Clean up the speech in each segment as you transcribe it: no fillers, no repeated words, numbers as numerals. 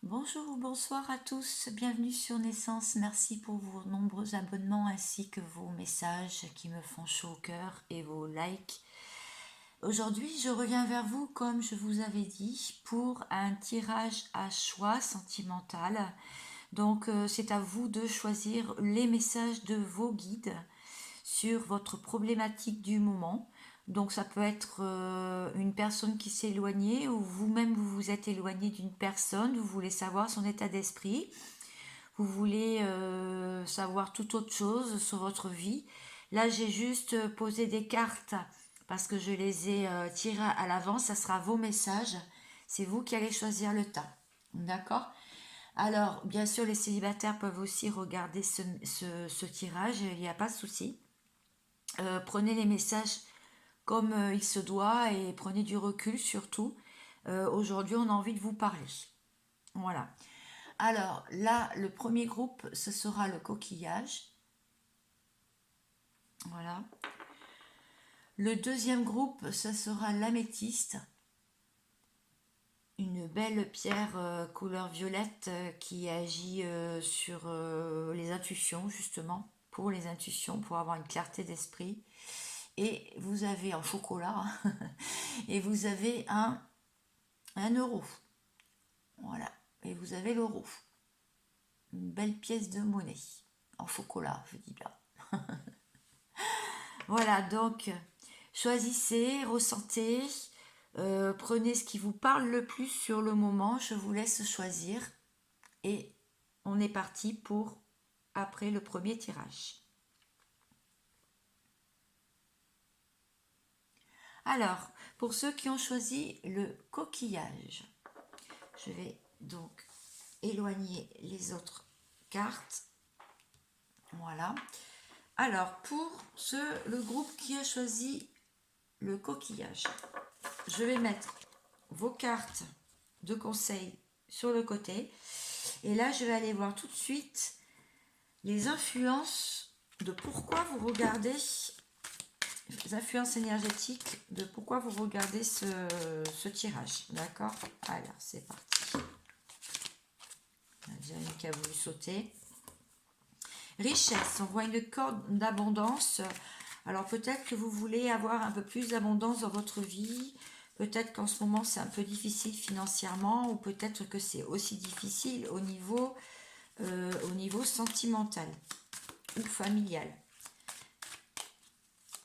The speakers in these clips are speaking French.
Bonjour ou bonsoir à tous, bienvenue sur Naissance, merci pour vos nombreux abonnements ainsi que vos messages qui me font chaud au cœur et vos likes. Aujourd'hui je reviens vers vous comme je vous avais dit pour un tirage à choix sentimental. Donc c'est à vous de choisir les messages de vos guides sur votre problématique du moment. Donc ça peut être une personne qui s'est éloignée ou vous-même vous vous êtes éloigné d'une personne, vous voulez savoir son état d'esprit, vous voulez savoir toute autre chose sur votre vie. Là j'ai juste posé des cartes parce que je les ai tirées à l'avance, ça sera vos messages, c'est vous qui allez choisir le temps. D'accord? Alors bien sûr les célibataires peuvent aussi regarder ce tirage, il n'y a pas de souci. Prenez les messages comme il se doit et prenez du recul surtout. Aujourd'hui, on a envie de vous parler. Voilà. Alors là, le premier groupe, ce sera le coquillage. Voilà. Le deuxième groupe, ce sera l'améthyste. Une belle pierre couleur violette qui agit sur les intuitions, justement, pour les intuitions, pour avoir une clarté d'esprit. Et vous avez en chocolat, et vous avez un euro. Voilà. Et vous avez l'euro. Une belle pièce de monnaie. En chocolat, je dis bien. Voilà, donc choisissez, ressentez, prenez ce qui vous parle le plus sur le moment. Je vous laisse choisir. Et on est parti pour après le premier tirage. Alors, pour ceux qui ont choisi le coquillage, je vais donc éloigner les autres cartes. Voilà. Alors, pour le groupe qui a choisi le coquillage, je vais mettre vos cartes de conseil sur le côté. Et là, je vais aller voir tout de suite les influences de pourquoi vous regardez, les influences énergétiques de pourquoi vous regardez ce tirage. D'accord? Alors, c'est parti. Il y a déjà une qui a voulu sauter. Richesse, on voit une corde d'abondance. Alors peut-être que vous voulez avoir un peu plus d'abondance dans votre vie. Peut-être qu'en ce moment c'est un peu difficile financièrement ou peut-être que c'est aussi difficile au niveau sentimental ou familial.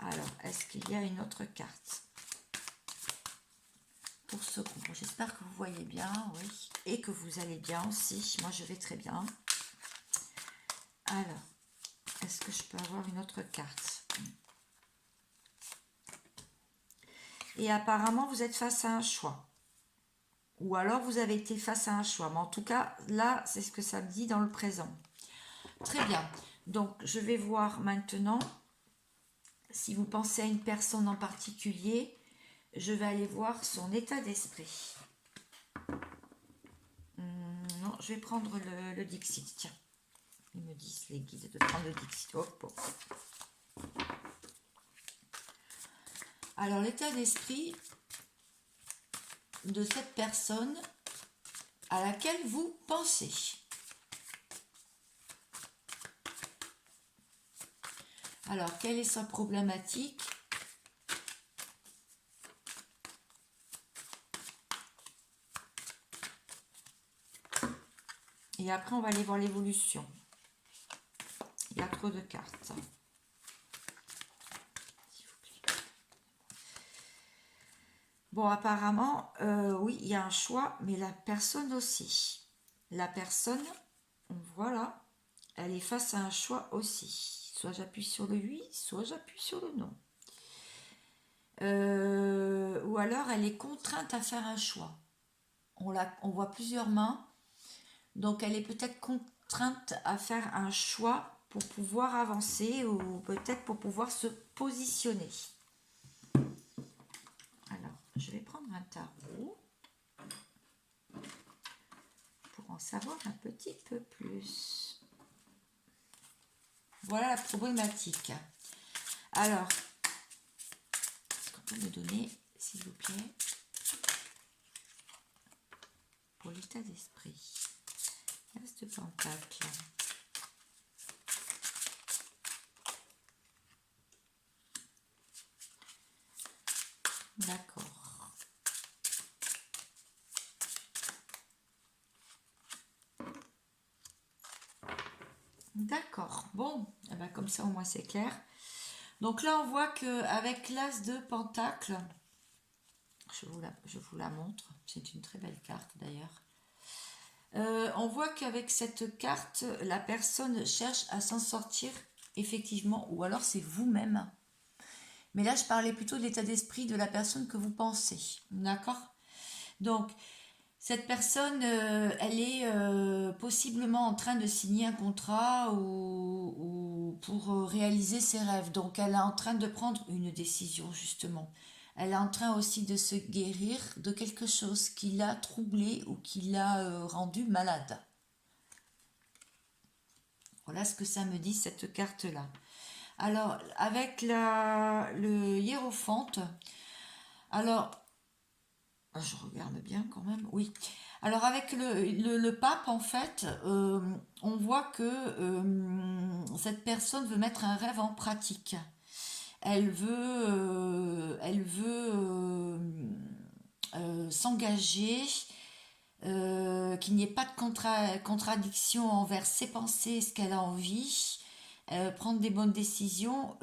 Alors, est-ce qu'il y a une autre carte pour ce groupe? J'espère que vous voyez bien, oui, et que vous allez bien aussi. Moi je vais très bien. Alors, est-ce que je peux avoir une autre carte? Et apparemment, vous êtes face à un choix. Ou alors, vous avez été face à un choix. Mais en tout cas, là, c'est ce que ça me dit dans le présent. Très bien. Donc, je vais voir maintenant si vous pensez à une personne en particulier. Je vais aller voir son état d'esprit. Non, je vais prendre le Dixit. Tiens, ils me disent, les guides, de prendre le Dixit. Hop, hop. Alors, l'état d'esprit de cette personne à laquelle vous pensez. Alors, quelle est sa problématique? Et après, on va aller voir l'évolution. Il y a trop de cartes. Bon, apparemment, oui, il y a un choix, mais la personne aussi. La personne, voilà, elle est face à un choix aussi. Soit j'appuie sur le oui, soit j'appuie sur le non. Ou alors, elle est contrainte à faire un choix. On voit plusieurs mains, donc elle est peut-être contrainte à faire un choix pour pouvoir avancer ou peut-être pour pouvoir se positionner. Alors, je vais prendre un tarot pour en savoir un petit peu plus. Voilà la problématique. Alors, est-ce qu'on peut me donner, s'il vous plaît, pour l'état d'esprit. L'As de Pentacle. D'accord. D'accord. Bon, eh ben, comme ça au moins c'est clair. Donc là, on voit qu'avec l'As de Pentacle, je vous la montre, c'est une très belle carte d'ailleurs. On voit qu'avec cette carte, la personne cherche à s'en sortir effectivement, ou alors c'est vous-même. Mais là, je parlais plutôt de l'état d'esprit de la personne que vous pensez. D'accord? Donc, cette personne, elle est possiblement en train de signer un contrat ou pour réaliser ses rêves. Donc, elle est en train de prendre une décision, justement. Elle est en train aussi de se guérir de quelque chose qui l'a troublée ou qui l'a rendue malade. Voilà ce que ça me dit, cette carte-là. Alors, avec le hiérophante, alors, je regarde bien quand même, oui. Alors, avec le pape, en fait, on voit que cette personne veut mettre un rêve en pratique. Elle veut s'engager, qu'il n'y ait pas de contradiction envers ses pensées, ce qu'elle a envie, prendre des bonnes décisions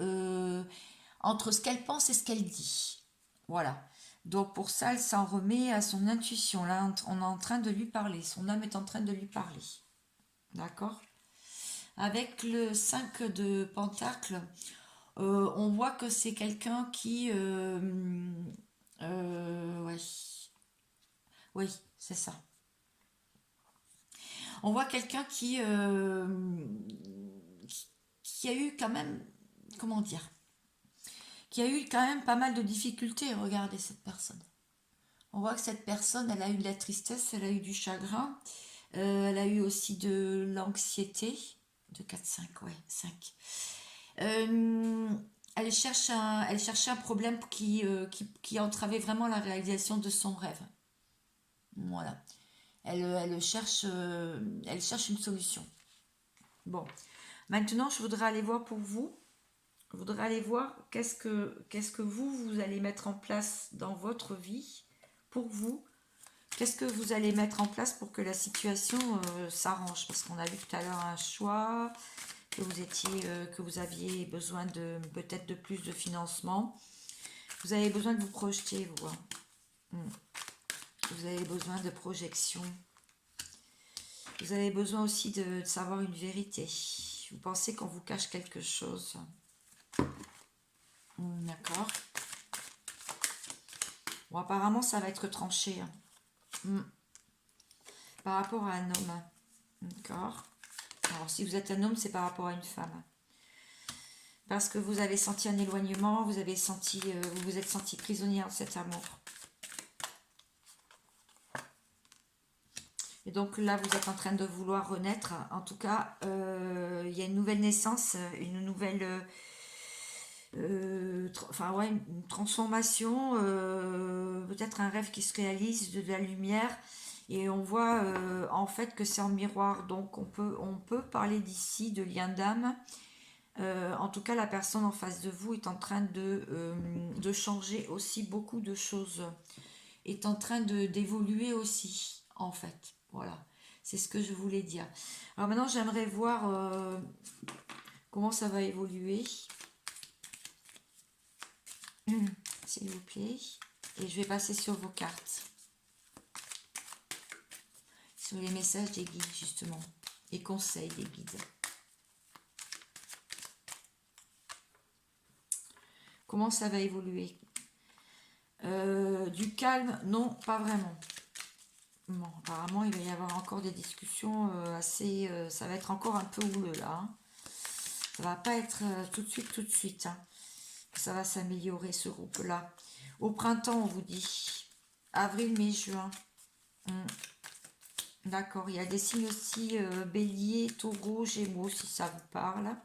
entre ce qu'elle pense et ce qu'elle dit. Voilà. Donc pour ça, elle s'en remet à son intuition. Là, on est en train de lui parler. Son âme est en train de lui parler. D'accord? Avec le 5 de Pentacle, on voit que c'est quelqu'un qui... ouais. Oui, c'est ça. On voit quelqu'un qui a eu quand même... Comment dire? Qui a eu quand même pas mal de difficultés. Regardez cette personne. On voit que cette personne, elle a eu de la tristesse, elle a eu du chagrin, elle a eu aussi de l'anxiété. De 4, 5, ouais, 5. Elle cherchait un problème qui entravait vraiment la réalisation de son rêve. Voilà. Elle cherche une solution. Bon. Maintenant, je voudrais aller voir pour vous. Je voudrais aller voir qu'est-ce que vous allez mettre en place dans votre vie pour vous. Qu'est-ce que vous allez mettre en place pour que la situation s'arrange? Parce qu'on a vu tout à l'heure un choix, que vous aviez besoin de peut-être de plus de financement. Vous avez besoin de vous projeter, vous. Vous avez besoin de projection. Vous avez besoin aussi de savoir une vérité. Vous pensez qu'on vous cache quelque chose. D'accord. Bon, apparemment, ça va être tranché. Par rapport à un homme. D'accord. Alors, si vous êtes un homme, c'est par rapport à une femme. Parce que vous avez senti un éloignement, vous vous êtes senti prisonnière de cet amour. Et donc là, vous êtes en train de vouloir renaître. En tout cas, il y a une nouvelle naissance, une nouvelle... une transformation, peut-être un rêve qui se réalise, de la lumière. Et on voit en fait que c'est en miroir. Donc on peut parler d'ici de lien d'âme. En tout cas, la personne en face de vous est en train de changer aussi beaucoup de choses. Est en train d'évoluer aussi, en fait. Voilà, c'est ce que je voulais dire. Alors maintenant, j'aimerais voir comment ça va évoluer. S'il vous plaît. Et je vais passer sur vos cartes. Sur les messages des guides, justement. Les conseils des guides. Comment ça va évoluer? Du calme, non, pas vraiment. Bon, apparemment, il va y avoir encore des discussions assez... ça va être encore un peu houleux, là. Hein. Ça va pas être tout de suite. Hein. Ça va s'améliorer, ce groupe-là. Au printemps, on vous dit. Avril, mai, juin. D'accord, il y a des signes aussi bélier, taureau, gémeaux, si ça vous parle.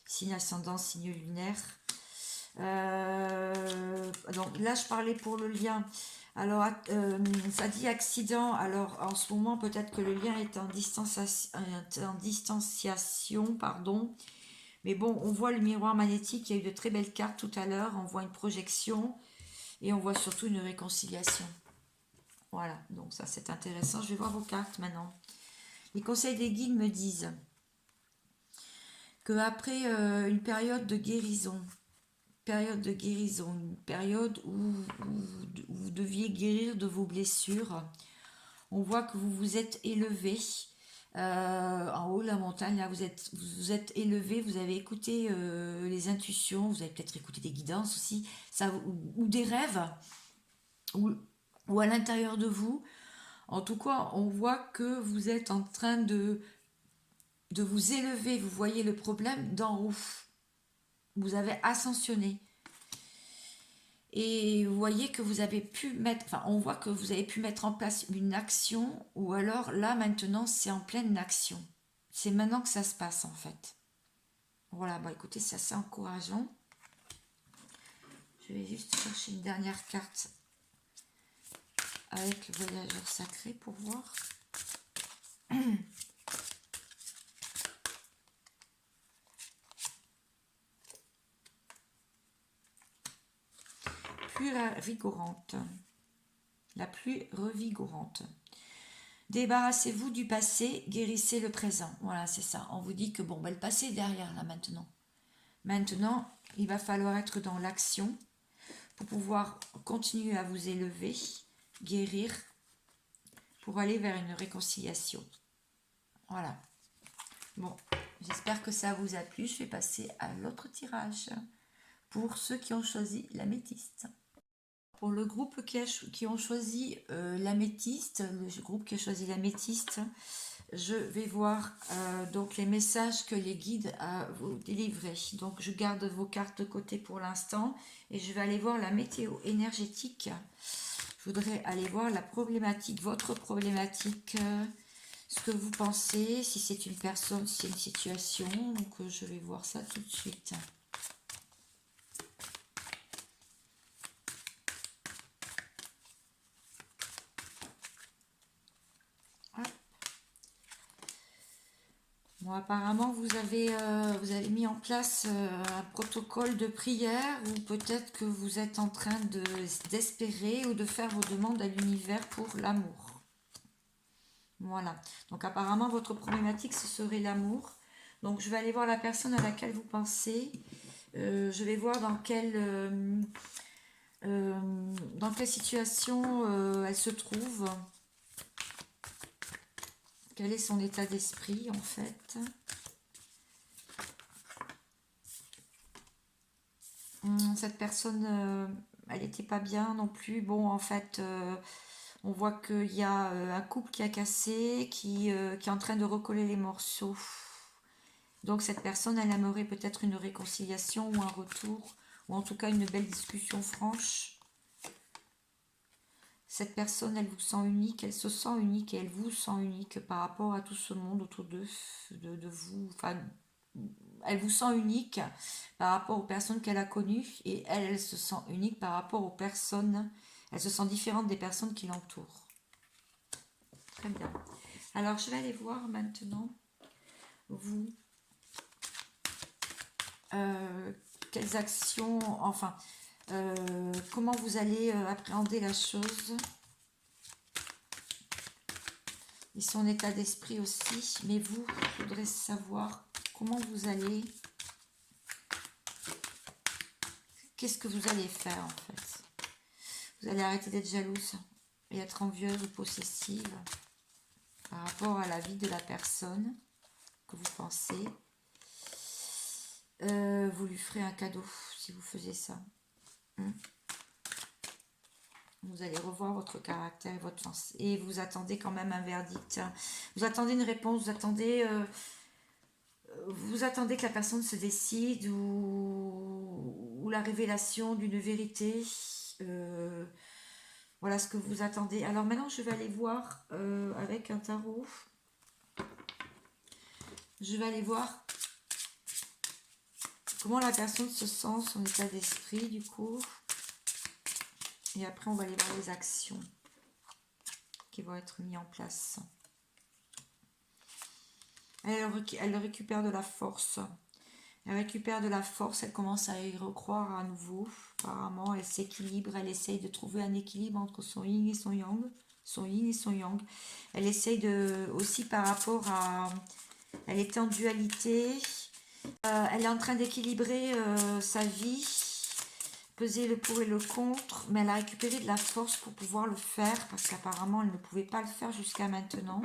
Signe ascendant, signe lunaire. Donc là, je parlais pour le lien. Alors, ça dit accident. Alors, en ce moment, peut-être que le lien est en distanciation, pardon. Mais bon, on voit le miroir magnétique. Il y a eu de très belles cartes tout à l'heure. On voit une projection et on voit surtout une réconciliation. Voilà, donc ça c'est intéressant. Je vais voir vos cartes maintenant. Les conseils des guides me disent qu'après une période de guérison, une période où vous deviez guérir de vos blessures, on voit que vous vous êtes élevé en haut de la montagne. Là, vous êtes élevé, vous avez écouté les intuitions, vous avez peut-être écouté des guidances aussi, ça, ou des rêves, ou à l'intérieur de vous. En tout cas, on voit que vous êtes en train de vous élever. Vous voyez le problème d'en haut. Vous avez ascensionné. Et vous voyez que vous avez pu mettre, enfin, on voit que vous avez pu mettre en place une action, ou alors là, maintenant, c'est en pleine action. C'est maintenant que ça se passe, en fait. Voilà, bah écoutez, c'est assez encourageant. Je vais juste chercher une dernière carte avec le voyageur sacré pour voir. Plus revigorante. La pluie revigorante. Débarrassez-vous du passé, guérissez le présent. Voilà, c'est ça. On vous dit que bon, ben, le passé est derrière là maintenant. Maintenant, il va falloir être dans l'action pour pouvoir continuer à vous élever, guérir, pour aller vers une réconciliation. Voilà. Bon, j'espère que ça vous a plu. Je vais passer à l'autre tirage pour ceux qui ont choisi l'améthyste. Pour le groupe qui ont choisi l'améthyste, le groupe qui a choisi l'améthyste, je vais voir donc les messages que les guides vous délivré. Donc je garde vos cartes de côté pour l'instant et je vais aller voir la météo énergétique. Je voudrais aller voir la problématique, votre problématique, ce que vous pensez, si c'est une personne, si c'est une situation. Donc je vais voir ça tout de suite. Bon, apparemment, vous avez mis en place un protocole de prière ou peut-être que vous êtes en train d'espérer ou de faire vos demandes à l'univers pour l'amour. Voilà. Donc, apparemment, votre problématique, ce serait l'amour. Donc, je vais aller voir la personne à laquelle vous pensez. Je vais voir dans quelle situation elle se trouve. Quel est son état d'esprit, en fait? Cette personne, elle n'était pas bien non plus. Bon, en fait, on voit qu'il y a un couple qui a cassé, qui est en train de recoller les morceaux. Donc, cette personne, elle aimerait peut-être une réconciliation ou un retour, ou en tout cas une belle discussion franche. Cette personne, elle vous sent unique, elle se sent unique et elle vous sent unique par rapport à tout ce monde autour de vous. Enfin, elle vous sent unique par rapport aux personnes qu'elle a connues et elle se sent unique par rapport aux personnes. Elle se sent différente des personnes qui l'entourent. Très bien. Alors, je vais aller voir maintenant, vous, quelles actions, enfin, comment vous allez appréhender la chose et son état d'esprit aussi. Mais vous, je voudrais savoir comment vous allez, qu'est-ce que vous allez faire en fait. Vous allez arrêter d'être jalouse et être envieuse ou possessive par rapport à la vie de la personne que vous pensez. Vous lui ferez un cadeau si vous faisiez ça. Vous allez revoir votre caractère et votre sens. Et vous attendez quand même un verdict. Vous attendez une réponse, vous attendez que la personne se décide ou la révélation d'une vérité. Voilà ce que vous attendez. Alors maintenant, je vais aller voir avec un tarot. Je vais aller voir comment la personne se sent, son état d'esprit du coup. Et après, on va aller voir les actions qui vont être mises en place. Elle récupère de la force. Elle récupère de la force, elle commence à y recroire à nouveau. Apparemment, elle s'équilibre, elle essaye de trouver un équilibre entre son yin et son yang. Son yin et son yang. Elle essaye de, aussi par rapport à... Elle était en dualité. Elle est en train d'équilibrer sa vie, peser le pour et le contre, mais elle a récupéré de la force pour pouvoir le faire, parce qu'apparemment, elle ne pouvait pas le faire jusqu'à maintenant.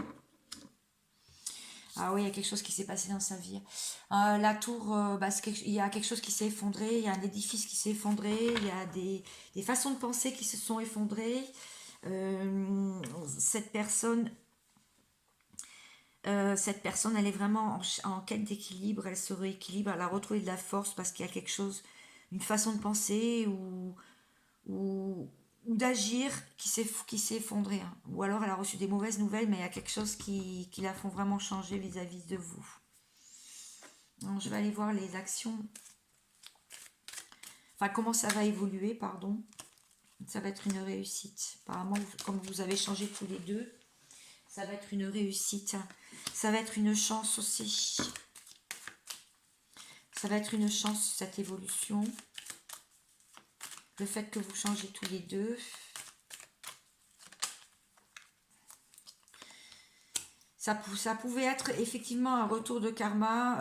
Ah oui, il y a quelque chose qui s'est passé dans sa vie. La tour, il y a quelque chose qui s'est effondré, il y a un édifice qui s'est effondré, il y a des façons de penser qui se sont effondrées. Cette personne, elle est vraiment en quête d'équilibre, elle se rééquilibre, elle a retrouvé de la force parce qu'il y a quelque chose, une façon de penser ou, ou d'agir qui s'est effondré, hein. Ou alors elle a reçu des mauvaises nouvelles, mais il y a quelque chose qui la font vraiment changer vis-à-vis de vous. Donc, je vais aller voir les actions, enfin comment ça va évoluer, pardon. Ça va être une réussite. Apparemment, comme vous avez changé tous les deux, ça va être une réussite. Ça va être une chance aussi. Ça va être une chance, cette évolution. Le fait que vous changez tous les deux. Ça pouvait être effectivement un retour de karma,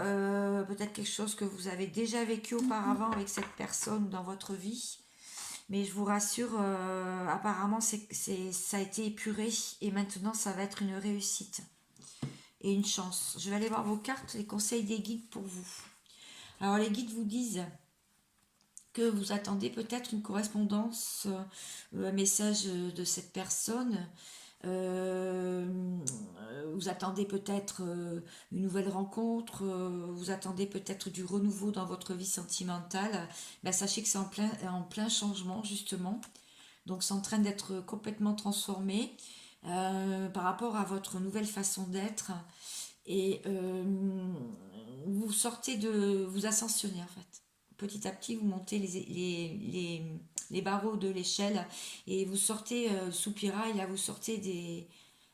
peut-être quelque chose que vous avez déjà vécu auparavant avec cette personne dans votre vie. Mais je vous rassure, apparemment ça a été épuré et maintenant ça va être une réussite et une chance. Je vais aller voir vos cartes, les conseils des guides pour vous. Alors les guides vous disent que vous attendez peut-être une correspondance, un message de cette personne. Vous attendez peut-être une nouvelle rencontre, vous attendez peut-être du renouveau dans votre vie sentimentale. Ben, sachez que c'est en plein changement justement. Donc c'est en train d'être complètement transformé par rapport à votre nouvelle façon d'être. Et vous sortez de... Vous ascensionnez en fait. Petit à petit, vous montez les barreaux de l'échelle et vous sortez sous piraille, là vous sortez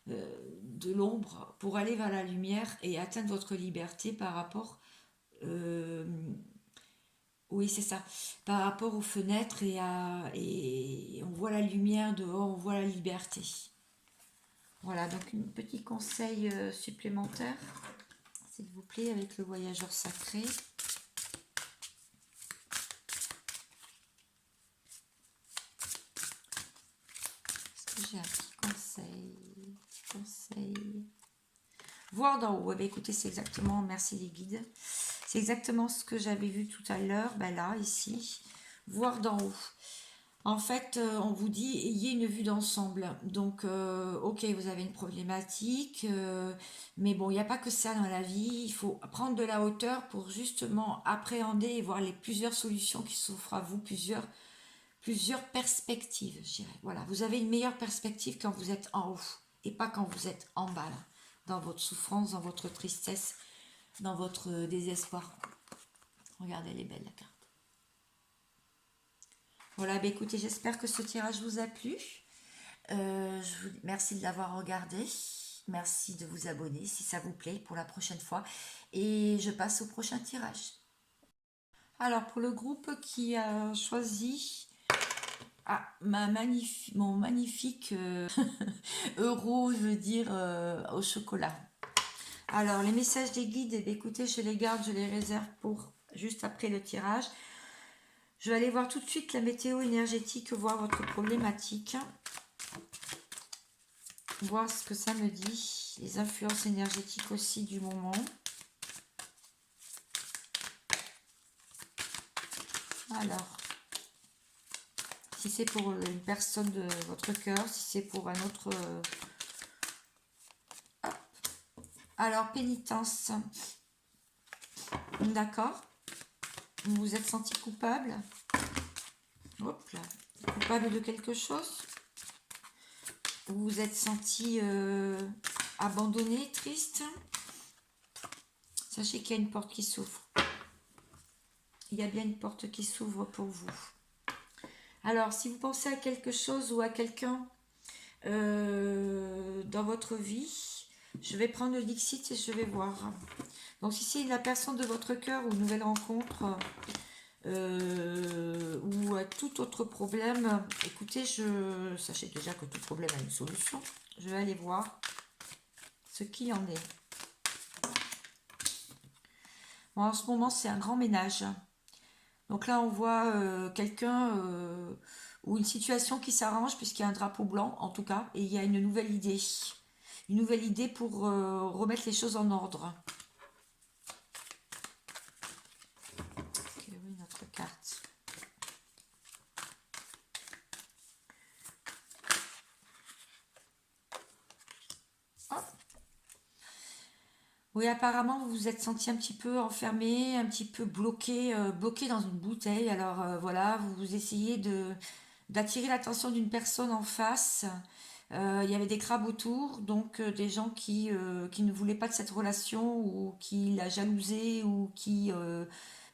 de l'ombre pour aller vers la lumière et atteindre votre liberté par rapport... oui, c'est ça. Par rapport aux fenêtres et on voit la lumière dehors, on voit la liberté. Voilà, donc un petit conseil supplémentaire, s'il vous plaît, avec le voyageur sacré. Est-ce que j'ai un petit conseil? Voir d'en haut. Eh bien, écoutez, c'est exactement, merci les guides, c'est exactement ce que j'avais vu tout à l'heure, ben là, ici, voir d'en haut. En fait, on vous dit, ayez une vue d'ensemble. Donc, ok, vous avez une problématique, mais bon, il n'y a pas que ça dans la vie. Il faut prendre de la hauteur pour justement appréhender et voir les plusieurs solutions qui s'offrent à vous, plusieurs perspectives, je dirais. Voilà, vous avez une meilleure perspective quand vous êtes en haut et pas quand vous êtes en bas, là, dans votre souffrance, dans votre tristesse, dans votre désespoir. Regardez, elle est belle la carte. Voilà, bah écoutez, j'espère que ce tirage vous a plu. Merci de l'avoir regardé. Merci de vous abonner si ça vous plaît pour la prochaine fois. Et je passe au prochain tirage. Alors, pour le groupe qui a choisi mon magnifique euro, je veux dire, au chocolat. Alors, les messages des guides, eh bien, écoutez, je les garde, je les réserve pour juste après le tirage. Je vais aller voir tout de suite la météo énergétique, voir votre problématique. Voir ce que ça me dit. Les influences énergétiques aussi du moment. Alors, si c'est pour une personne de votre cœur, si c'est pour un autre... Hop. Alors, pénitence. D'accord. Vous vous êtes senti coupable. Hop là. Coupable de quelque chose. Vous vous êtes senti abandonné, triste. Sachez qu'il y a une porte qui s'ouvre. il y a bien une porte qui s'ouvre pour vous. Alors, si vous pensez à quelque chose ou à quelqu'un dans votre vie, je vais prendre le Dixit et je vais voir. Donc, si c'est la personne de votre cœur ou une nouvelle rencontre ou à tout autre problème, écoutez, sachez déjà que tout problème a une solution. Je vais aller voir ce qu'il en est. Bon, en ce moment, c'est un grand ménage. Donc là, on voit quelqu'un ou une situation qui s'arrange puisqu'il y a un drapeau blanc, en tout cas, et il y a une nouvelle idée. Une nouvelle idée pour remettre les choses en ordre. Quelle est notre carte? Hop. Oui, apparemment, vous vous êtes senti un petit peu enfermé, un petit peu bloqué, bloqué dans une bouteille. Alors voilà, vous essayez d'attirer l'attention d'une personne en face. Il y avait des crabes autour, donc des gens qui ne voulaient pas de cette relation ou qui la jalousaient ou qui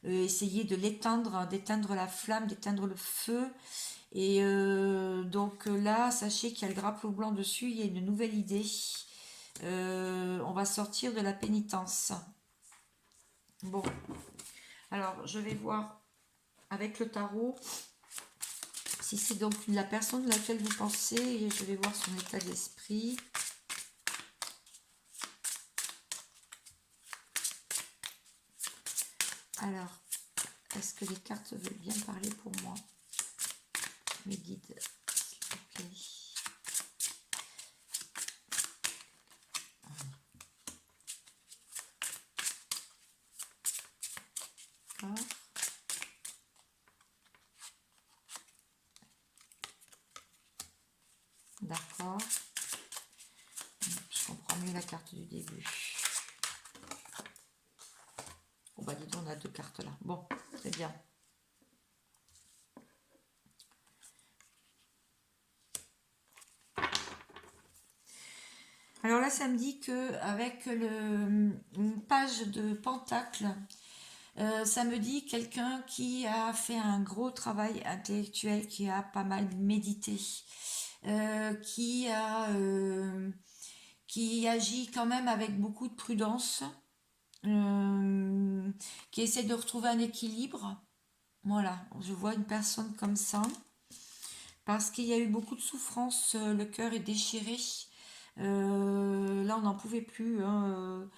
essayaient de l'éteindre, d'éteindre la flamme, d'éteindre le feu. Et donc là, sachez qu'il y a le drapeau blanc dessus, il y a une nouvelle idée. On va sortir de la pénitence. Bon, alors je vais voir avec le tarot si c'est donc la personne à laquelle vous pensez et je vais voir son état d'esprit. Alors, est-ce que les cartes veulent bien parler pour moi? Mes guides, s'il vous plaît. D'accord. D'accord. Je comprends mieux la carte du début. Bon bah dis donc, on a deux cartes là. Bon, très bien. Alors là, ça me dit que avec une page de Pentacle, ça me dit quelqu'un qui a fait un gros travail intellectuel, qui a pas mal médité, qui agit quand même avec beaucoup de prudence, qui essaie de retrouver un équilibre. Voilà, je vois une personne comme ça, parce qu'il y a eu beaucoup de souffrance, le cœur est déchiré. Là, on n'en pouvait plus, hein,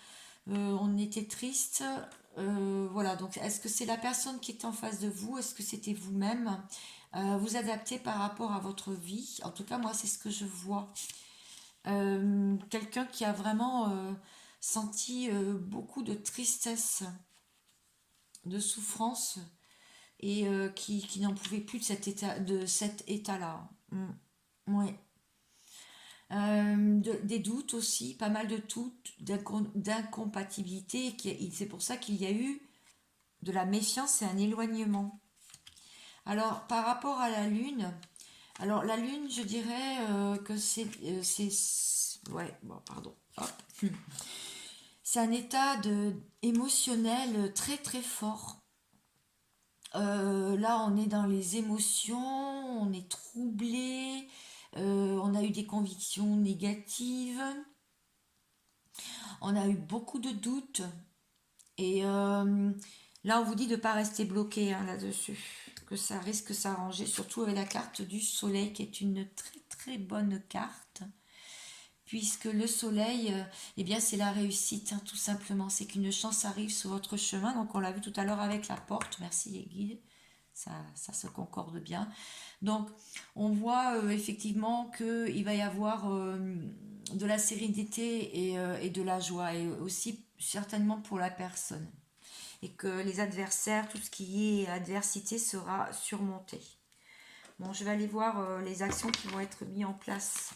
on était triste. Voilà, donc est-ce que c'est la personne qui est en face de vous? Est-ce que c'était vous-même? Vous adaptez par rapport à votre vie. En tout cas, moi, c'est ce que je vois. Quelqu'un qui a vraiment senti beaucoup de tristesse, de souffrance et qui n'en pouvait plus de cet état-là. Ouais. Des doutes aussi, pas mal de doutes, d'incompatibilité. C'est pour ça qu'il y a eu de la méfiance et un éloignement. Alors, par rapport à la Lune, alors la Lune, je dirais que ouais, bon, pardon. Hop. C'est un état émotionnel très très fort. Là, on est dans les émotions, on est troublé, on a eu des convictions négatives, on a eu beaucoup de doutes. Et là, on vous dit de ne pas rester bloqué hein, là-dessus, que ça risque de s'arranger, surtout avec la carte du soleil, qui est une très très bonne carte, puisque le soleil, eh bien, c'est la réussite, hein, tout simplement. C'est qu'une chance arrive sur votre chemin. Donc, on l'a vu tout à l'heure avec la porte. Merci les guides. Ça se concorde bien. Donc, on voit effectivement qu'il va y avoir de la sérénité et de la joie, et aussi certainement pour la personne. Et que les adversaires, tout ce qui est adversité sera surmonté. Bon, je vais aller voir les actions qui vont être mises en place.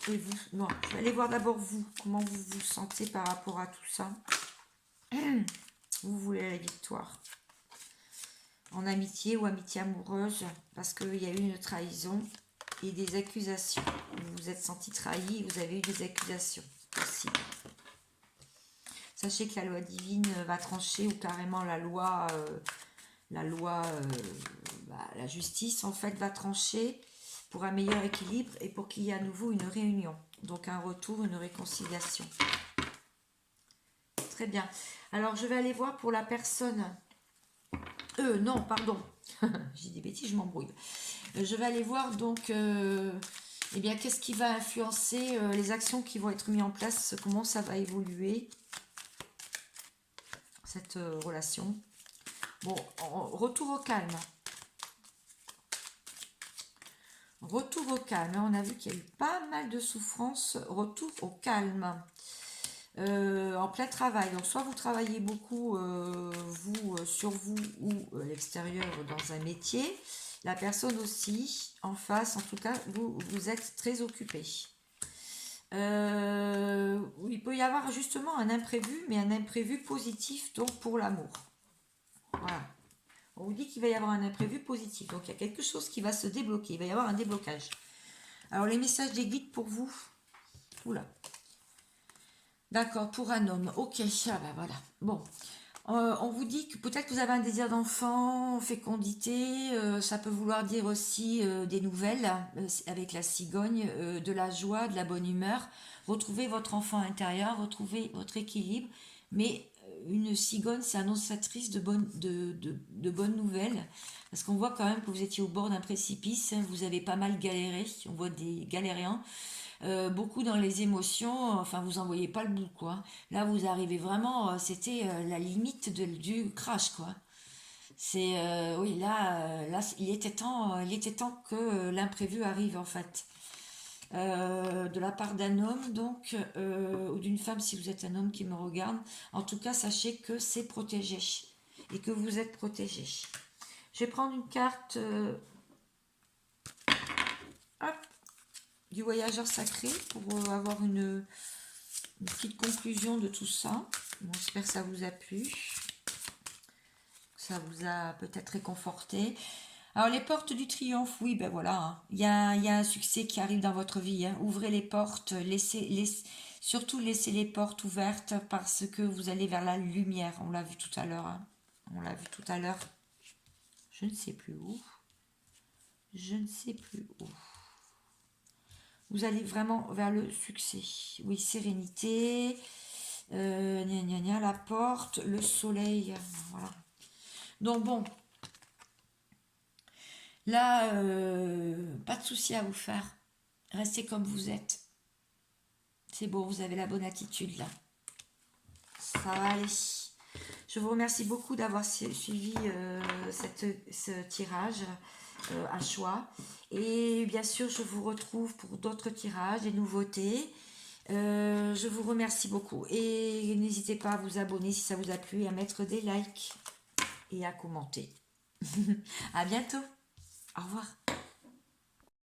Et vous, non, je vais aller voir d'abord vous, comment vous vous sentez par rapport à tout ça. Vous voulez la victoire en amitié ou amitié amoureuse, parce qu'il y a eu une trahison et des accusations. Vous vous êtes senti trahi et vous avez eu des accusations aussi. Sachez que la loi divine va trancher, ou carrément la loi, la justice en fait va trancher pour un meilleur équilibre et pour qu'il y ait à nouveau une réunion. Donc un retour, une réconciliation. Très bien. Alors je vais aller voir pour la personne. Non, pardon. J'ai des bêtises, je m'embrouille. Je vais aller voir donc eh bien, qu'est-ce qui va influencer les actions qui vont être mises en place, comment ça va évoluer, cette relation. Bon, retour au calme. Retour au calme. On a vu qu'il y a eu pas mal de souffrance. Retour au calme. En plein travail. Donc, soit vous travaillez beaucoup, sur vous ou à l'extérieur dans un métier. La personne aussi, en face, en tout cas, vous êtes très occupé. Il peut y avoir justement un imprévu, mais un imprévu positif, donc pour l'amour. Voilà. On vous dit qu'il va y avoir un imprévu positif. Donc il y a quelque chose qui va se débloquer. Il va y avoir un déblocage. Alors les messages des guides pour vous. Oula. D'accord, pour un homme. Ok, ah bah voilà. Bon. On vous dit que peut-être que vous avez un désir d'enfant, fécondité. Ça peut vouloir dire aussi des nouvelles avec la cigogne, de la joie, de la bonne humeur. Retrouvez votre enfant intérieur, retrouvez votre équilibre. Mais une cigogne, c'est annonciatrice de bonnes nouvelles. Parce qu'on voit quand même que vous étiez au bord d'un précipice. Hein, vous avez pas mal galéré. On voit des galériens. Beaucoup dans les émotions, enfin vous en voyez pas le bout quoi. Là vous arrivez vraiment, c'était la limite du crash quoi. C'est oui là il était temps que l'imprévu arrive en fait. De la part d'un homme donc ou d'une femme si vous êtes un homme qui me regarde. En tout cas sachez que c'est protégé et que vous êtes protégé. Je vais prendre une carte. Hop, du voyageur sacré pour avoir une petite conclusion de tout ça. Bon, j'espère que ça vous a plu. Ça vous a peut-être réconforté. Alors les portes du triomphe, oui, ben voilà. Hein. Il y a un succès qui arrive dans votre vie. Hein. Ouvrez les portes, surtout laissez les portes ouvertes parce que vous allez vers la lumière. On l'a vu tout à l'heure. Hein. On l'a vu tout à l'heure. Je ne sais plus où. Je ne sais plus où. Vous allez vraiment vers le succès. Oui, sérénité. La porte, le soleil. Voilà. Donc bon. Là, pas de souci à vous faire. Restez comme vous êtes. C'est bon, vous avez la bonne attitude là. Ça va aller. Je vous remercie beaucoup d'avoir suivi ce tirage à choix. Et bien sûr, je vous retrouve pour d'autres tirages, des nouveautés. Je vous remercie beaucoup. Et n'hésitez pas à vous abonner si ça vous a plu, et à mettre des likes et à commenter. À bientôt. Au revoir.